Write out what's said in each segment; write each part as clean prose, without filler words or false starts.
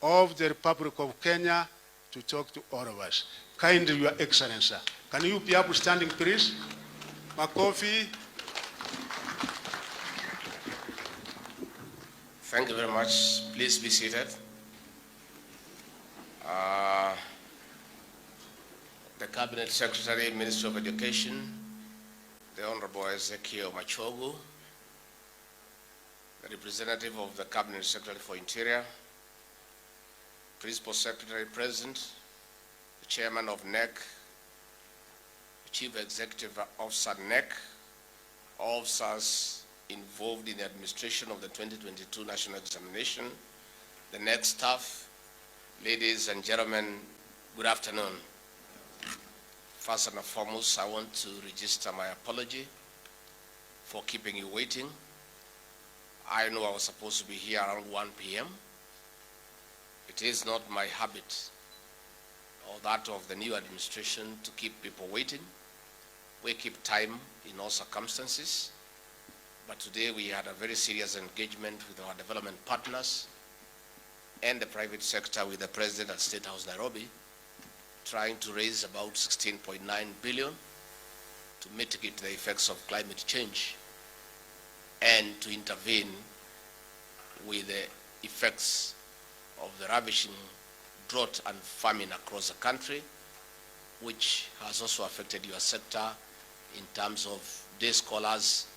of the Republic of Kenya to talk to all of us. Kindly, Your Excellency, can you be up standing, please? Makofi. Thank you very much. Please be seated. The Cabinet Secretary, Minister of Education, the Honorable Ezekiel Machogu, the representative of the Cabinet Secretary for Interior, Principal Secretary present, the Chairman of NEC, the Chief Executive Officer NEC, officers involved in the administration of the 2022 National Examination, the NEC staff, ladies and gentlemen, good afternoon. First and foremost, I want to register my apology for keeping you waiting. I know I was supposed to be here around 1 p.m. It is not my habit or that of the new administration to keep people waiting. We keep time in all circumstances. But today we had a very serious engagement with our development partners and the private sector with the President at State House, Nairobi, trying to raise about 16.9 billion to mitigate the effects of climate change and to intervene with the effects of the ravishing drought and famine across the country, which has also affected your sector in terms of day scholars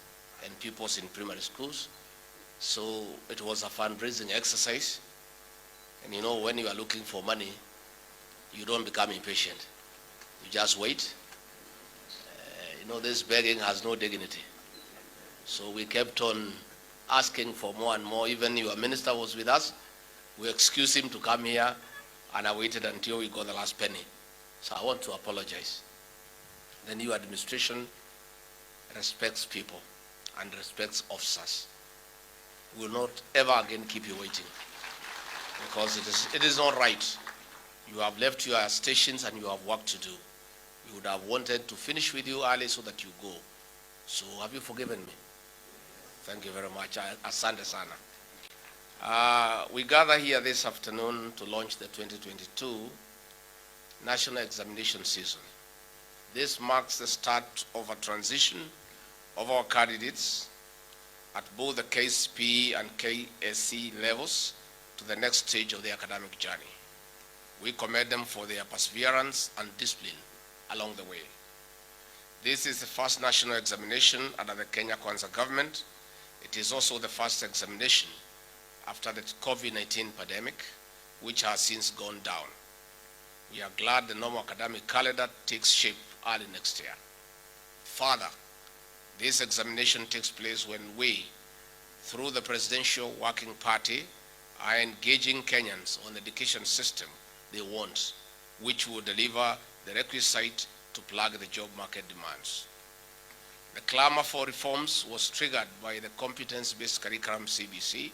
and pupils in primary schools. So it was a fundraising exercise. And you know, when you are looking for money, you don't become impatient. You just wait. You know, this begging has no dignity. So we kept on asking for more and more. Even your minister was with us. We excused him to come here, and I waited until we got the last penny. So I want to apologize. The new administration respects people and respects officers. We will not ever again keep you waiting, because it is not right. You have left your stations and you have work to do. We would have wanted to finish with you early so that you go. So have you forgiven me? Thank you very much. Asante sana. We gather here this afternoon to launch the 2022 National Examination Season. This marks the start of a transition of our candidates at both the KCPE and KSC levels to the next stage of their academic journey. We commend them for their perseverance and discipline along the way. This is the first national examination under the Kenya Kwanza government. It is also the first examination after the COVID-19 pandemic, which has since gone down. We are glad the normal academic calendar takes shape early next year. Further, this examination takes place when we, through the Presidential Working Party, are engaging Kenyans on the education system they want, which will deliver the requisite to plug the job market demands. The clamor for reforms was triggered by the competence-based curriculum CBC,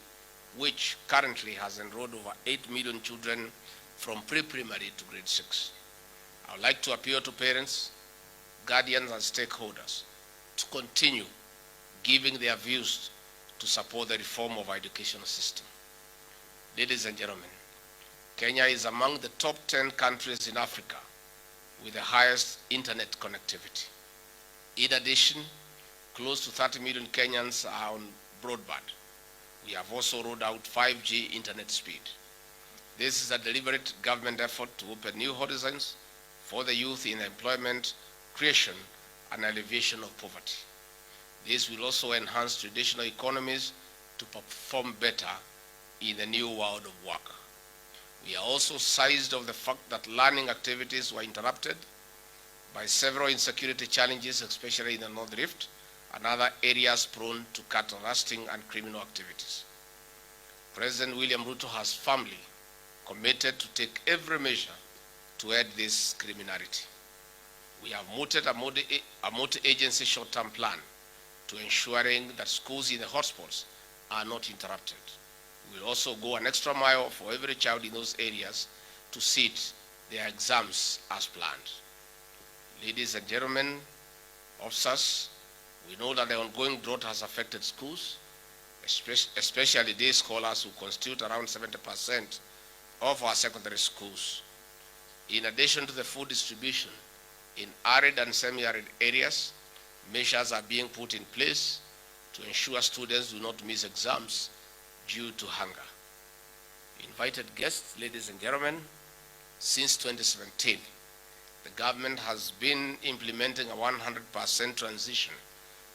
which currently has enrolled over 8 million children from pre-primary to grade 6. I would like to appeal to parents, guardians, and stakeholders to continue giving their views to support the reform of our educational system. Ladies and gentlemen, Kenya is among the top 10 countries in Africa with the highest internet connectivity. In addition, close to 30 million Kenyans are on broadband. We have also rolled out 5G internet speed. This is a deliberate government effort to open new horizons for the youth in employment creation and alleviation of poverty. This will also enhance traditional economies to perform better in the new world of work. We are also seized of the fact that learning activities were interrupted by several insecurity challenges, especially in the North Rift and other areas prone to cattle rusting and criminal activities. President William Ruto has firmly committed to take every measure to end this criminality. We have mooted a multi-agency short-term plan to ensuring that schools in the hotspots are not interrupted. We will also go an extra mile for every child in those areas to sit their exams as planned. Ladies and gentlemen, officers, we know that the ongoing drought has affected schools, especially day scholars who constitute around 70% of our secondary schools. In addition to the food distribution, in arid and semi-arid areas, measures are being put in place to ensure students do not miss exams due to hunger. Invited guests, ladies and gentlemen, since 2017, the government has been implementing a 100% transition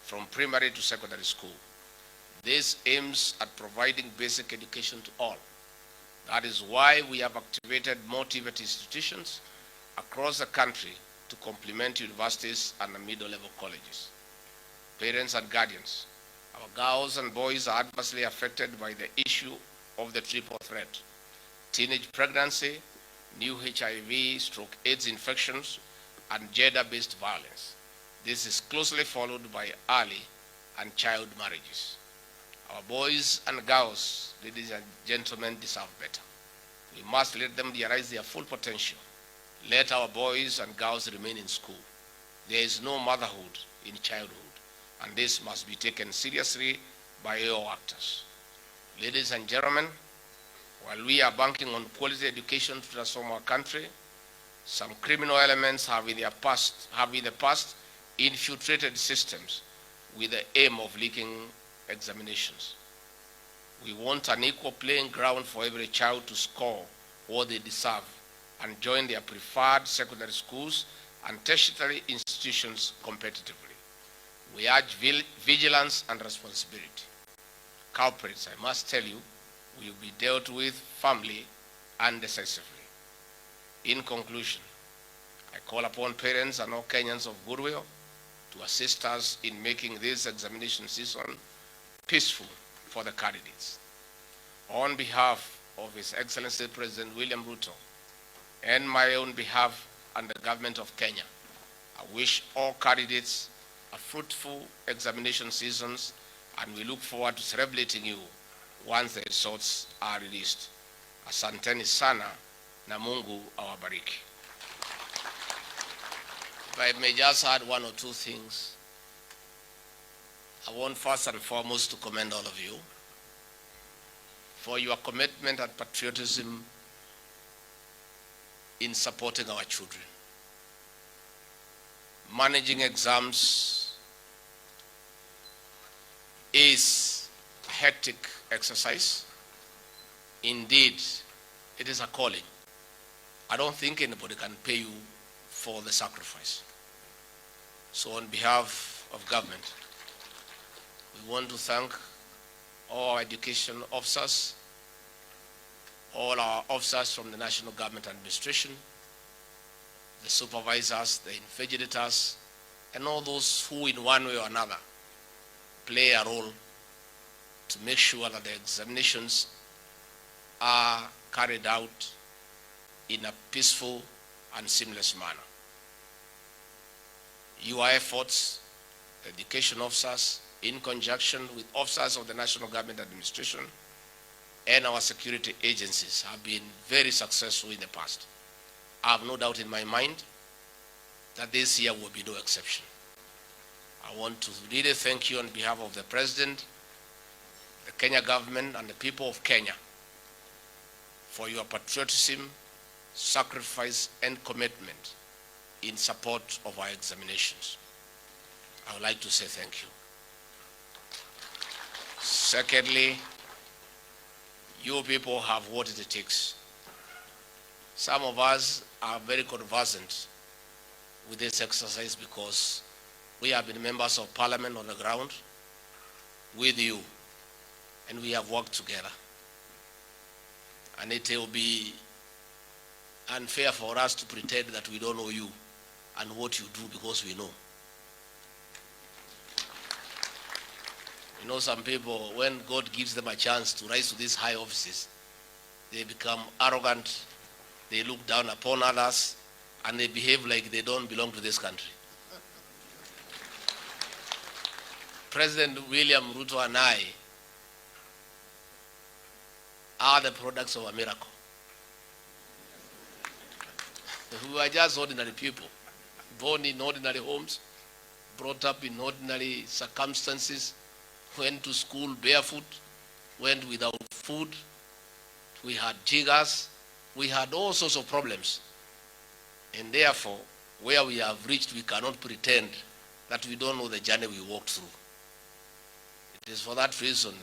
from primary to secondary school. This aims at providing basic education to all. That is why we have activated more TVET institutions across the country to complement universities and middle-level colleges. Parents and guardians, our girls and boys are adversely affected by the issue of the triple threat: teenage pregnancy, new HIV/AIDS infections, and gender-based violence. This is closely followed by early and child marriages. Our boys and girls, ladies and gentlemen, deserve better. We must let them realize their full potential. Let our boys and girls remain in school. There is no motherhood in childhood, and this must be taken seriously by all actors. Ladies and gentlemen, while we are banking on quality education to transform our country, some criminal elements have in the past infiltrated systems with the aim of leaking examinations. We want an equal playing ground for every child to score what they deserve and join their preferred secondary schools and tertiary institutions competitively. We urge vigilance and responsibility. Culprits, I must tell you, will be dealt with firmly and decisively. In conclusion, I call upon parents and all Kenyans of goodwill to assist us in making this examination season peaceful for the candidates. On behalf of His Excellency President William Ruto and my own behalf and the government of Kenya, I wish all candidates a fruitful examination seasons, and we look forward to celebrating you once the results are released. Asanteni sana na Mungu awabariki. If I may just add one or two things, I want first and foremost to commend all of you for your commitment and patriotism in supporting our children. Managing exams is a hectic exercise. Indeed, it is a calling. I don't think anybody can pay you for the sacrifice. So on behalf of government, we want to thank all our education officers, all our officers from the National Government Administration, the supervisors, the invigilators, and all those who in one way or another play a role to make sure that the examinations are carried out in a peaceful and seamless manner. Your efforts, the education officers, in conjunction with officers of the National Government Administration and our security agencies, have been very successful in the past. I have no doubt in my mind that this year will be no exception. I want to really thank you on behalf of the President, the Kenya government, and the people of Kenya for your patriotism, sacrifice, and commitment in support of our examinations. I would like to say thank you. Secondly, you people have what it takes. Some of us are very conversant with this exercise because we have been members of parliament on the ground with you, and we have worked together. And it will be unfair for us to pretend that we don't know you and what you do, because we know. You know, some people, when God gives them a chance to rise to these high offices, they become arrogant, they look down upon others, and they behave like they don't belong to this country. President William Ruto and I are the products of a miracle. We are just ordinary people, born in ordinary homes, brought up in ordinary circumstances, went to school barefoot, went without food. We had jiggers, we had all sorts of problems. And therefore, where we have reached, we cannot pretend that we don't know the journey we walked through. It is for that reason,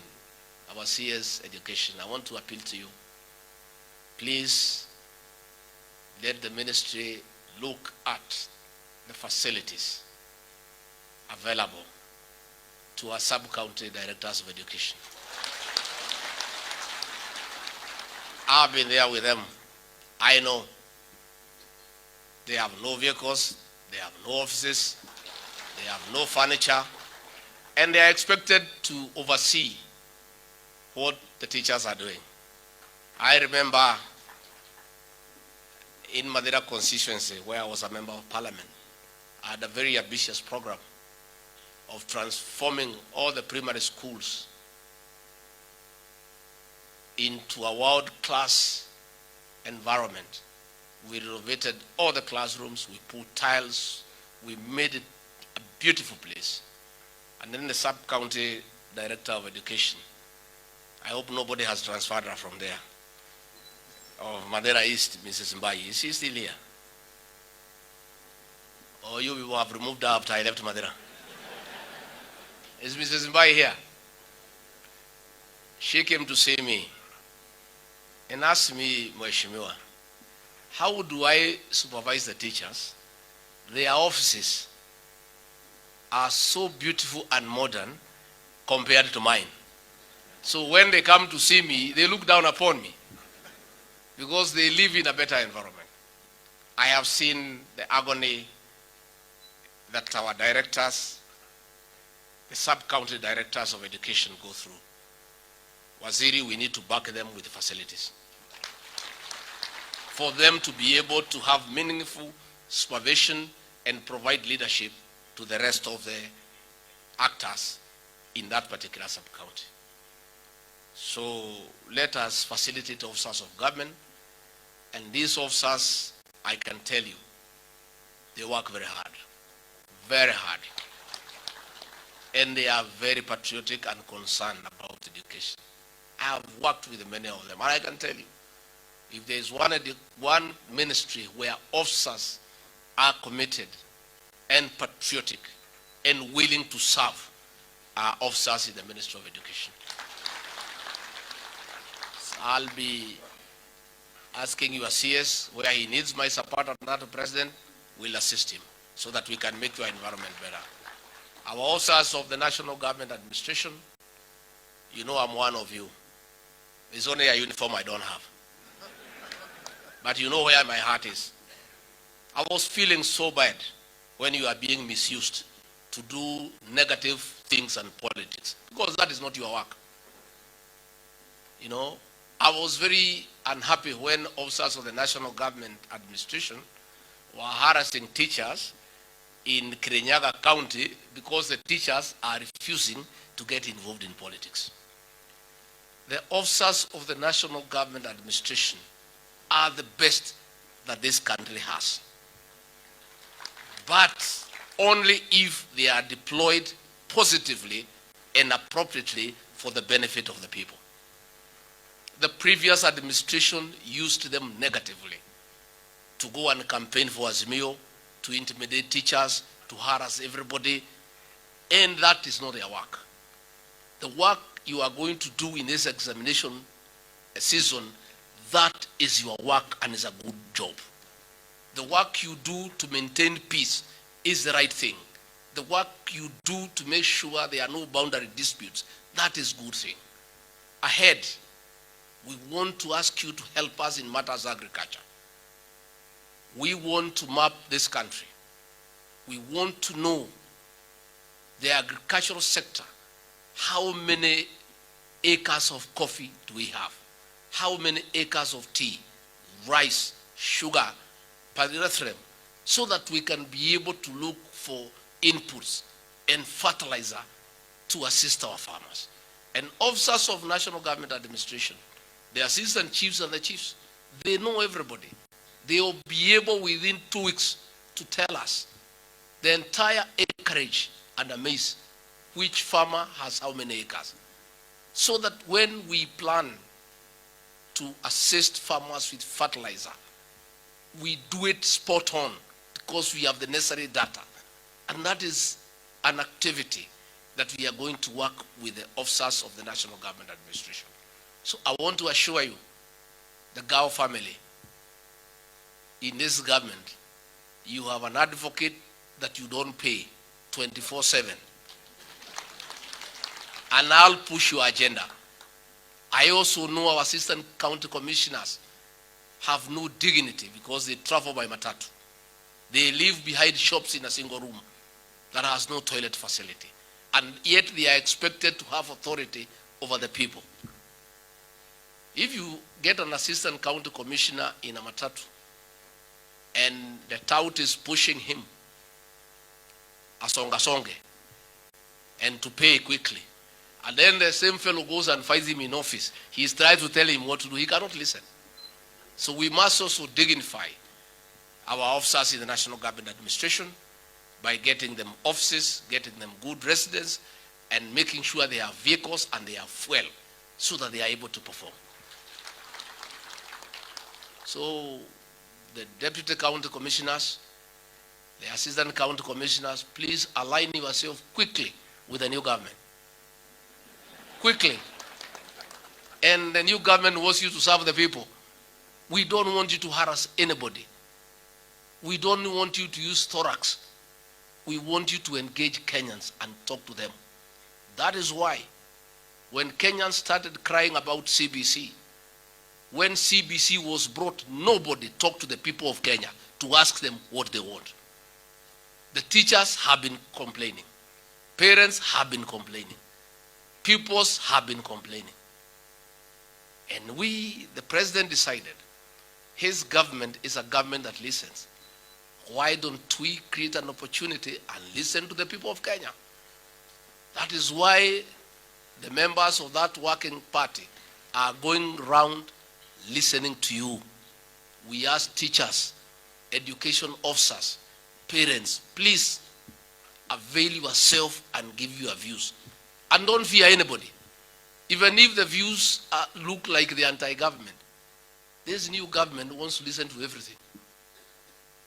our CS education, I want to appeal to you. Please let the ministry look at the facilities available to our sub-county directors of education. I've been there with them. I know. They have no vehicles, they have no offices, they have no furniture, and they are expected to oversee what the teachers are doing. I remember in Madeira constituency, where I was a member of parliament, I had a very ambitious program of transforming all the primary schools into a world-class environment. We renovated all the classrooms, we put tiles, we made it a beautiful place. And then the sub-county director of education, I hope nobody has transferred her from there, of Madeira East, Mrs. Mbai. Is she still here? Or you people have removed her after I left Madeira? Is Mrs. Mbai here? She came to see me and asked me, Mheshimiwa, how do I supervise the teachers? Their offices are so beautiful and modern compared to mine. So when they come to see me, they look down upon me because they live in a better environment. I have seen the agony that our directors, the sub-county directors of education go through. Waziri, we need to back them with the facilities for them to be able to have meaningful supervision and provide leadership to the rest of the actors in that particular sub-county. So let us facilitate officers of government, and these officers, I can tell you, they work very hard, and they are very patriotic and concerned about education. I have worked with many of them, and I can tell you, if there is one ministry where officers are committed and patriotic and willing to serve, are officers in the Ministry of Education. So I'll be asking your CS where he needs my support on that, President, will assist him so that we can make your environment better. Our officers of the National Government Administration, you know I'm one of you. There's only a uniform I don't have. But you know where my heart is. I was feeling so bad when you are being misused to do negative things and politics, because that is not your work. You know, I was very unhappy when officers of the National Government Administration were harassing teachers in Kirinyaga County because the teachers are refusing to get involved in politics. The officers of the National Government Administration are the best that this country has. But only if they are deployed positively and appropriately for the benefit of the people. The previous administration used them negatively to go and campaign for Azimio, to intimidate teachers, to harass everybody, and that is not their work. The work you are going to do in this examination season, that is your work and is a good job. The work you do to maintain peace is the right thing. The work you do to make sure there are no boundary disputes, that is good thing. Ahead, we want to ask you to help us in matters of agriculture. We want to map this country. We want to know the agricultural sector. How many acres of coffee do we have? How many acres of tea, rice, sugar, pyrethrum, so that we can be able to look for inputs and fertilizer to assist our farmers. And officers of National Government Administration, the assistant chiefs and the chiefs, they know everybody. They will be able within 2 weeks to tell us the entire acreage and the maize, which farmer has how many acres. So that when we plan to assist farmers with fertilizer. We do it spot on because we have the necessary data. And that is an activity that we are going to work with the officers of the National Government Administration. So I want to assure you, the Gao family, in this government, you have an advocate that you don't pay 24/7. And I'll push your agenda. I also know our assistant county commissioners have no dignity because they travel by matatu. They live behind shops in a single room that has no toilet facility. And yet they are expected to have authority over the people. If you get an assistant county commissioner in a matatu and the tout is pushing him asonga and to pay quickly, and then the same fellow goes and finds him in office, he's trying to tell him what to do, he cannot listen. So we must also dignify our officers in the National Government Administration by getting them offices, getting them good residence, and making sure they have vehicles and they have fuel so that they are able to perform. So the deputy county commissioners, the assistant county commissioners, please align yourself quickly with the new government. Quickly. And the new government wants you to serve the people. We don't want you to harass anybody. We don't want you to use thorax. We want you to engage Kenyans and talk to them. That is why when Kenyans started crying about CBC, when CBC was brought, nobody talked to the people of Kenya to ask them what they want. The teachers have been complaining. Parents have been complaining. Pupils have been complaining. And the president decided his government is a government that listens. Why don't we create an opportunity and listen to the people of Kenya? That is why the members of that working party are going around listening to you. We ask teachers, education officers, parents, please avail yourself and give your views. And don't fear anybody. Even if the views look like the anti-government, this new government wants to listen to everything.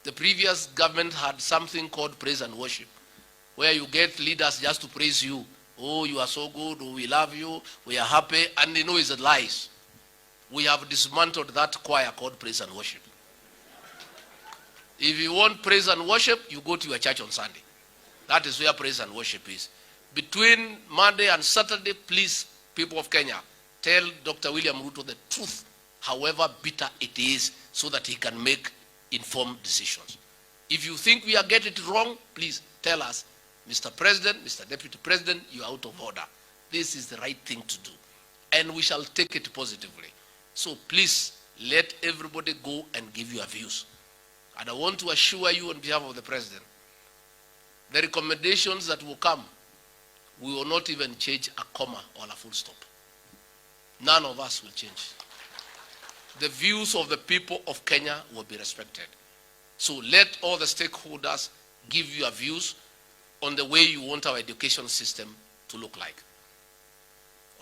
The previous government had something called praise and worship, where you get leaders just to praise you. Oh, you are so good, oh, we love you, we are happy, and they know it's lies. We have dismantled that choir called praise and worship. If you want praise and worship, you go to your church on Sunday. That is where praise and worship is. Between Monday and Saturday, please, people of Kenya, tell Dr. William Ruto the truth, however bitter it is, so that he can make informed decisions. If you think we are getting it wrong, please tell us, Mr. President, Mr. Deputy President, you are out of order. This is the right thing to do. And we shall take it positively. So please, let everybody go and give your views. And I want to assure you on behalf of the President, the recommendations that will come, we will not even change a comma or a full stop. None of us will change. The views of the people of Kenya will be respected. So let all the stakeholders give your views on the way you want our education system to look like.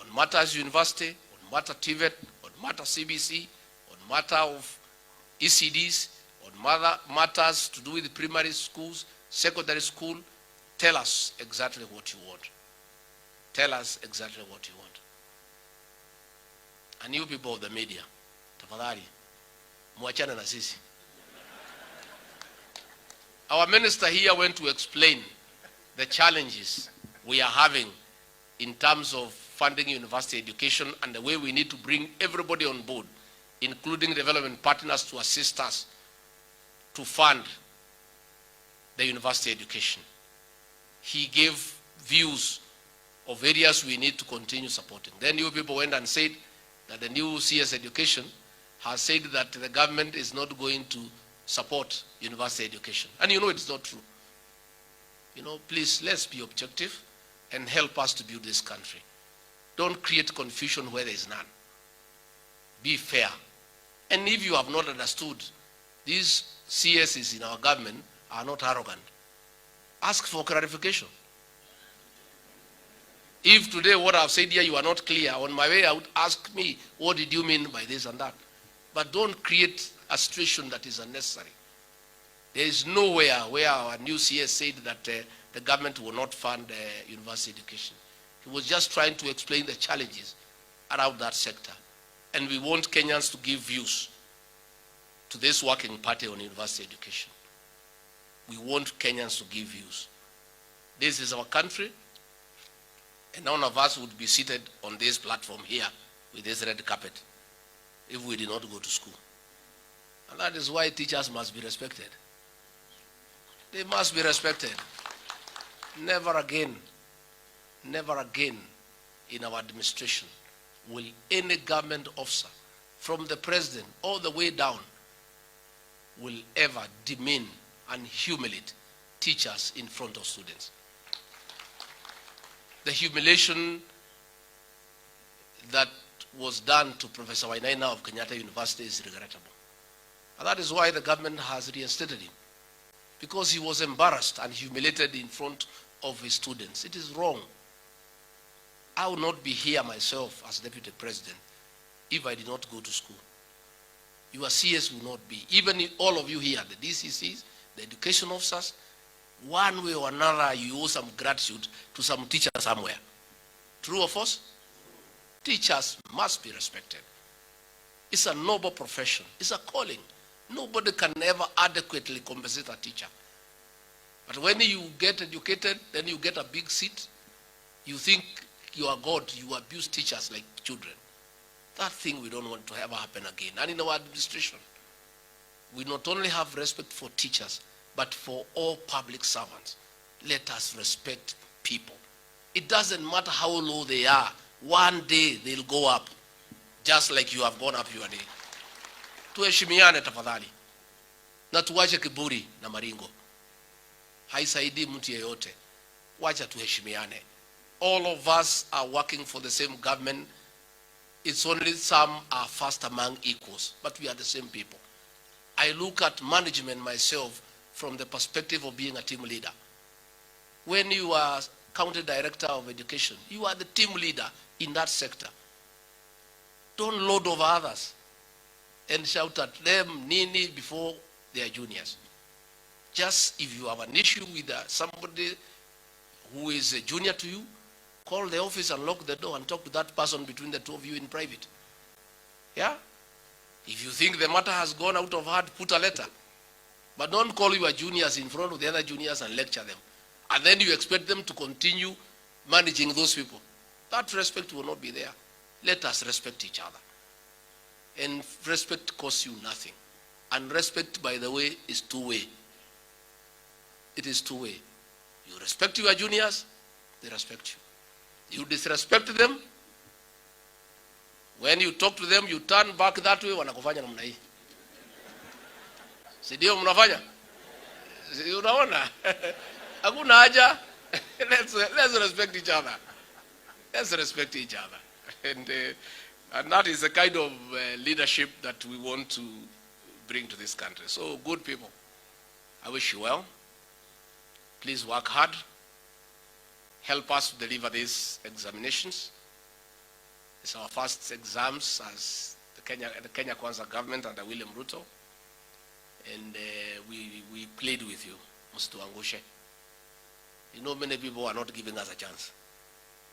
On matters university, on matter TVET, on matter CBC, on matter of ECDs, on matters to do with the primary schools, secondary school, tell us exactly what you want. Tell us exactly what you want. And you people of the media, tafadhali, muachane na sisi. Our minister here went to explain the challenges we are having in terms of funding university education and the way we need to bring everybody on board, including development partners, to assist us to fund the university education. He gave views of areas we need to continue supporting. Then you people went and said that the new CS education has said that the government is not going to support university education. And you know it's not true. You know, please, let's be objective and help us to build this country. Don't create confusion where there is none. Be fair. And if you have not understood, these CSs in our government are not arrogant. Ask for clarification. If today what I've said here you are not clear, on my way out, ask me, what did you mean by this and that? But don't create a situation that is unnecessary. There is nowhere where our new CS said that the government will not fund university education. He was just trying to explain the challenges around that sector. And we want Kenyans to give views to this working party on university education. We want Kenyans to give views. This is our country, and none of us would be seated on this platform here with this red carpet if we did not go to school. And that is why teachers must be respected. They must be respected. Never again in our administration will any government officer, from the president all the way down, will ever demean and humiliate teachers in front of students. The humiliation that was done to Professor Wainaina of Kenyatta University is regrettable. And that is why the government has reinstated him, because he was embarrassed and humiliated in front of his students. It is wrong. I would not be here myself as deputy president if I did not go to school. Your CS will not be. Even all of you here, the DCCs, the education officers, one way or another, you owe some gratitude to some teacher somewhere. True or false? Teachers must be respected. It's a noble profession. It's a calling. Nobody can ever adequately compensate a teacher. But when you get educated, then you get a big seat, you think you are God, you abuse teachers like children. That thing we don't want to ever happen again. And in our administration, we not only have respect for teachers, but for all public servants. Let us respect people. It doesn't matter how low they are. One day they'll go up, just like you have gone up your day. Tuheshimiane tafadhali. Na tuwache kiburi na maringo. Haisaidi mtu yeyote. Wacha tuheshimiane. All of us are working for the same government. It's only some are first among equals, but we are the same people. I look at management myself from the perspective of being a team leader. When you are county director of education, you are the team leader in that sector. Don't load over others and shout at them nini before they are juniors. Just if you have an issue with somebody who is a junior to you, call the office and lock the door and talk to that person between the two of you in private. Yeah? If you think the matter has gone out of hand, put a letter. But don't call your juniors in front of the other juniors and lecture them. And then you expect them to continue managing those people. That respect will not be there. Let us respect each other. And respect costs you nothing. And respect, by the way, is two-way. It is two-way. You respect your juniors, they respect you. You disrespect them, when you talk to them, you turn back that way, wanakufanya namna hii. Si ndio mnafanya? Si unaona? Hakuna haja. Let's respect each other. Let's respect each other. And that is the kind of leadership that we want to bring to this country. So, good people, I wish you well. Please work hard. Help us to deliver these examinations. It's our first exams as the Kenya Kwanza government under William Ruto. And we plead with you, Msituangushe. You know, many people are not giving us a chance.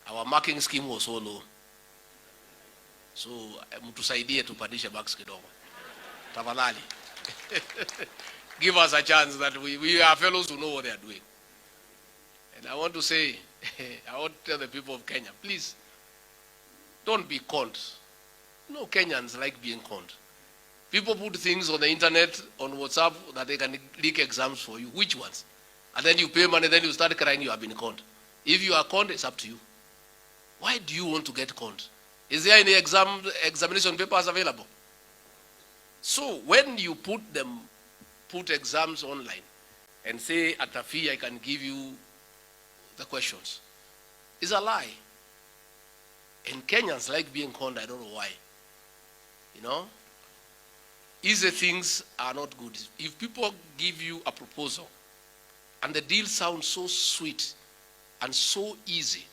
Our marking scheme was so low. So, mtusaidie tupandishe marks kidogo. Tafadhali. Give us a chance that we are fellows who know what they are doing. And I want to say, I want to tell the people of Kenya, please, don't be conned. No Kenyans like being conned. People put things on the internet, on WhatsApp, that they can leak exams for you. Which ones? And then you pay money, then you start crying you have been conned. If you are conned, it's up to you. Why do you want to get conned? Is there any examination papers available? So when you put exams online and say at a fee I can give you the questions, it's a lie. And Kenyans like being conned, I don't know why. You know? Easy things are not good. If people give you a proposal and the deal sounds so sweet and so easy,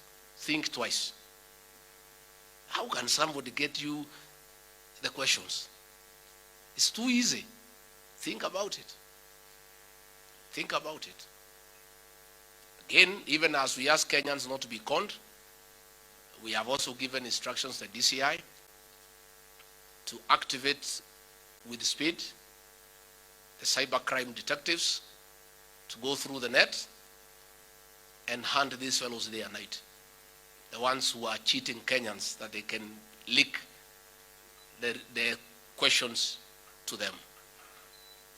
think twice. How can somebody get you the questions? It's too easy. Think about it. Think about it. Again, even as we ask Kenyans not to be conned, we have also given instructions to DCI to activate with speed the cybercrime detectives to go through the net and hunt these fellows day and night. The ones who are cheating Kenyans, that they can leak their questions to them.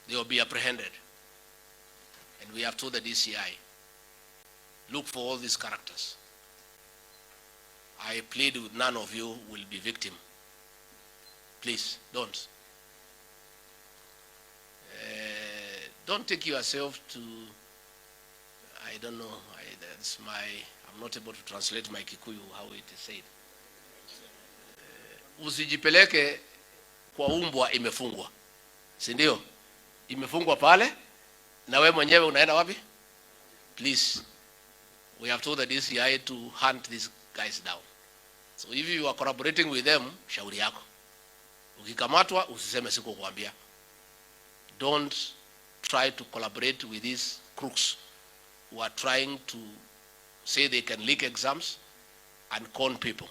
They will be apprehended. And we have told the DCI, look for all these characters. I plead with none of you will be victim. Please, don't. Don't take yourself to, I don't know, I'm not able to translate my Kikuyu how it is said. Usijipeleke kwa umbwa imefungwa. Si ndio? Imefungwa pale na wewe mwenyewe unaenda wapi? Please. We have told the DCI to hunt these guys down. So if you are collaborating with them, shauri yako. Ukikamatwa usiseme sikukwambia. Don't try to collaborate with these crooks who are trying to say they can leak exams and con people.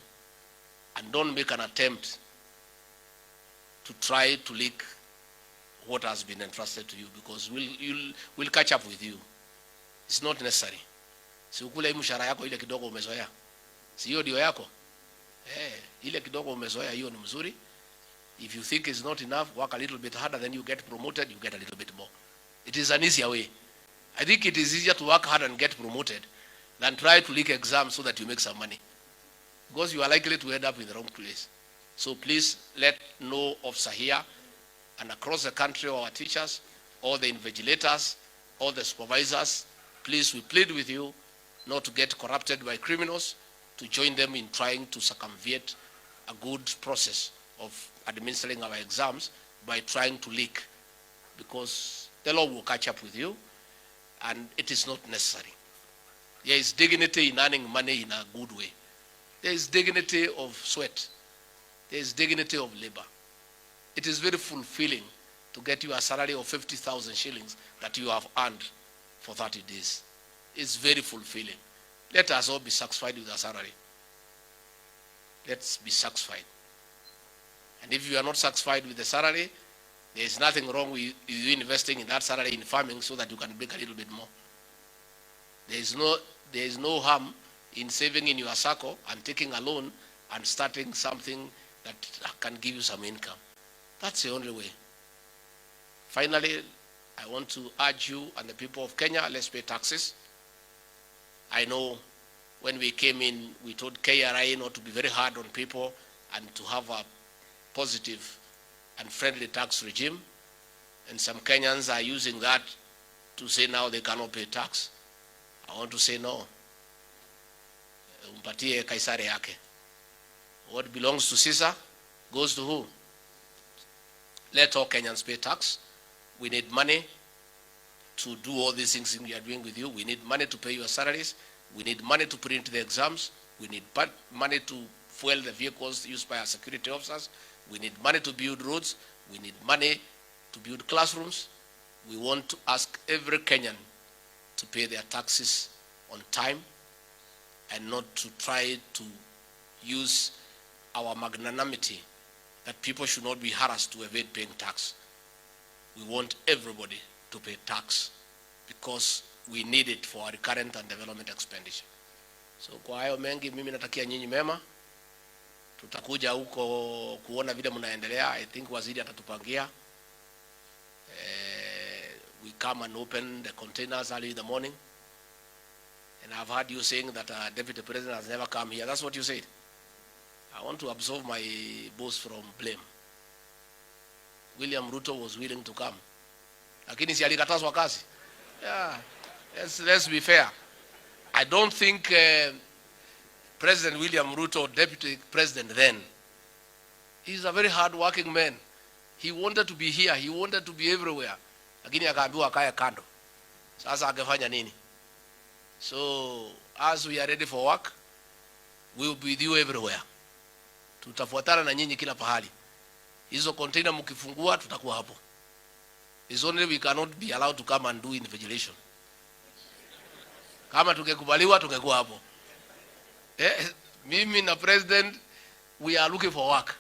And don't make an attempt to try to leak what has been entrusted to you, because we'll catch up with you. It's not necessary. Si ukule hii mshahara yako ile kidogo umezoea. Si hiyo ndio yako? Ile kidogo umezoea hiyo ni mzuri. If you think it's not enough, work a little bit harder, then you get promoted, you get a little bit more. It is an easier way. I think it is easier to work hard and get promoted than try to leak exams so that you make some money. Because you are likely to end up in the wrong place. So please let no officer here and across the country, our teachers, all the invigilators, all the supervisors, please, we plead with you not to get corrupted by criminals, to join them in trying to circumvent a good process of administering our exams by trying to leak, because the law will catch up with you and it is not necessary. There is dignity in earning money in a good way. There is dignity of sweat. There is dignity of labor. It is very fulfilling to get you a salary of 50,000 shillings that you have earned for 30 days. It's very fulfilling. Let us all be satisfied with our salary. Let's be satisfied. And if you are not satisfied with the salary, there is nothing wrong with you investing in that salary in farming so that you can make a little bit more. There is no harm in saving in your circle and taking a loan and starting something that can give you some income. That's the only way. Finally, I want to urge you and the people of Kenya, let's pay taxes. I know when we came in, we told KRA not to be very hard on people and to have a positive and friendly tax regime. And some Kenyans are using that to say now they cannot pay tax. I want to say no. Umpatie Kaisari yake. What belongs to Caesar goes to who? Let all Kenyans pay tax. We need money to do all these things we are doing with you. We need money to pay your salaries. We need money to print the exams. We need money to fuel the vehicles used by our security officers. We need money to build roads. We need money to build classrooms. We want to ask every Kenyan to pay their taxes on time and not to try to use our magnanimity that people should not be harassed to evade paying tax. We want everybody to pay tax because we need it for our recurrent and development expenditure. So kwa hayo mengi mimi natakia nyinyi mema. Tutakuja huko kuona vile mnaendelea. I think waziri atatupangia. We come and open the containers early in the morning. And I've heard you saying that Deputy President has never come here. That's what you said. I want to absolve my boss from blame. William Ruto was willing to come. Lakini si alikatazwa kazi. Yeah, let's be fair. I don't think President William Ruto, Deputy President then, he's a very hard-working man. He wanted to be here. He wanted to be everywhere. Lakini akaambiwa akae kando. Sasa angefanya nini? So as we are ready for work, We will be with you everywhere. Tutafuatana na nyinyi kila pahali. Hizo container mkifungua tutakuwa hapo. It's only we cannot be allowed to come and do invigilation. Kama tungekubaliwa tungekuwa hapo. Mimi na president, we are looking for work.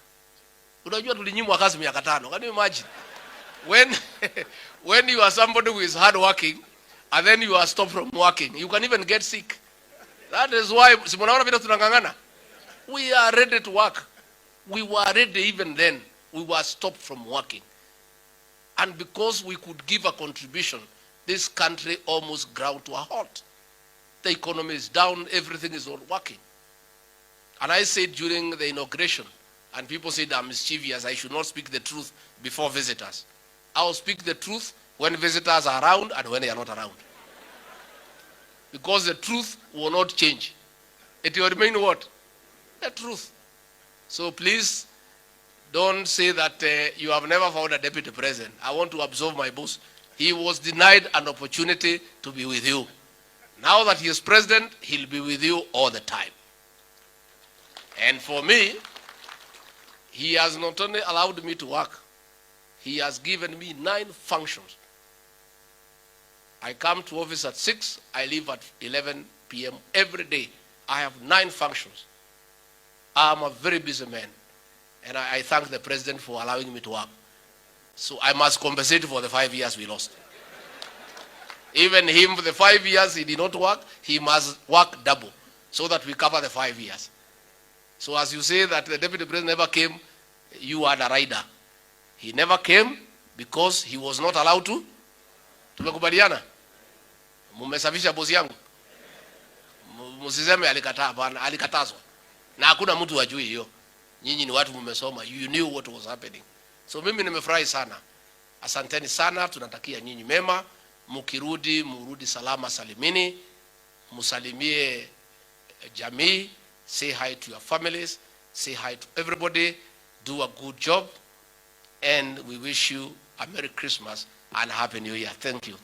Unajua tulinyimwa kazi miaka 5. Can you imagine? When you are somebody who is hard working and then you are stopped from working, you can even get sick. That is why simunaona vile tunangangana. We are ready to work. We were ready even then. We were stopped from working. And because we could give a contribution, this country almost ground to a halt. The economy is down, everything is not working. And I said during the inauguration, and people said I'm mischievous, I should not speak the truth before visitors. I will speak the truth when visitors are around and when they are not around. Because the truth will not change. It will remain what? The truth. So please, don't say that you have never found a deputy president. I want to absolve my boss. He was denied an opportunity to be with you. Now that he is president, he'll be with you all the time. And for me, he has not only allowed me to work, he has given me 9 functions. I come to office at 6, I leave at 11 p.m. every day. I have 9 functions. I'm a very busy man. And I thank the president for allowing me to work. So I must compensate for the 5 years we lost. Even him, for the 5 years he did not work, he must work double so that we cover the 5 years. So as you say that the deputy president never came, you are the rider. He never came because he was not allowed to. Tumekubaliana? Mumesafisha bosi yangu? Msiseme alikataa, bana, alikatazwa. Na hakuna mtu ajui hiyo. Nyinyi ni watu mmesoma, you knew what was happening. So mimi nimefurahi sana. Asanteni sana, tunatakia nyinyi mema. Mukirudi, murudi salama salimini. Musalimie jamii. Say hi to your families. Say hi to everybody. Do a good job. And we wish you a Merry Christmas and a Happy New Year. Thank you.